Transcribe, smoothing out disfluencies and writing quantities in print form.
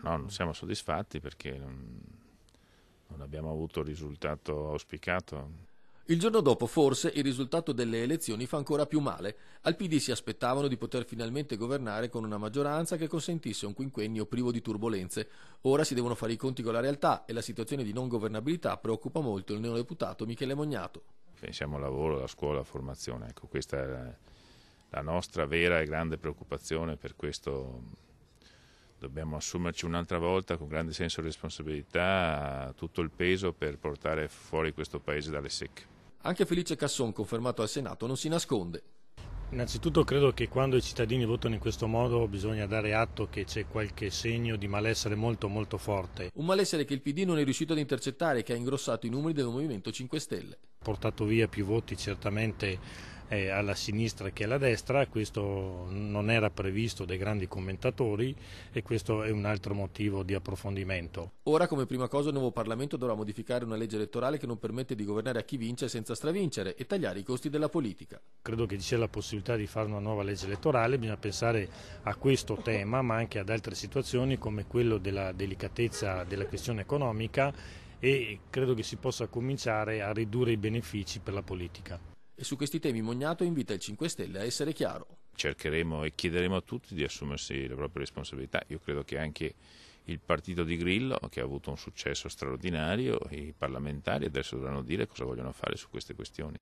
No, non siamo soddisfatti perché non abbiamo avuto il risultato auspicato. Il giorno dopo, forse, il risultato delle elezioni fa ancora più male. Al PD si aspettavano di poter finalmente governare con una maggioranza che consentisse un quinquennio privo di turbolenze. Ora si devono fare i conti con la realtà e la situazione di non governabilità preoccupa molto il neodeputato Michele Mognato. Pensiamo al lavoro, alla scuola, alla formazione. Ecco, questa è la nostra vera e grande preoccupazione, per questo dobbiamo assumerci un'altra volta con grande senso di responsabilità tutto il peso per portare fuori questo paese dalle secche. Anche Felice Casson, confermato al Senato, non si nasconde. Innanzitutto credo che quando i cittadini votano in questo modo bisogna dare atto che c'è qualche segno di malessere molto molto forte. Un malessere che il PD non è riuscito ad intercettare e che ha ingrossato i numeri del Movimento 5 Stelle. Portato via più voti certamente alla sinistra che alla destra, questo non era previsto dai grandi commentatori e questo è un altro motivo di approfondimento. Ora, come prima cosa, il nuovo Parlamento dovrà modificare una legge elettorale che non permette di governare a chi vince senza stravincere e tagliare i costi della politica. Credo che ci sia la possibilità di fare una nuova legge elettorale, bisogna pensare a questo tema ma anche ad altre situazioni come quello della delicatezza della questione economica e credo che si possa cominciare a ridurre i benefici per la politica. E su questi temi Mognato invita il 5 Stelle a essere chiaro. Cercheremo e chiederemo a tutti di assumersi le proprie responsabilità. Io credo che anche il partito di Grillo, che ha avuto un successo straordinario, i parlamentari adesso dovranno dire cosa vogliono fare su queste questioni.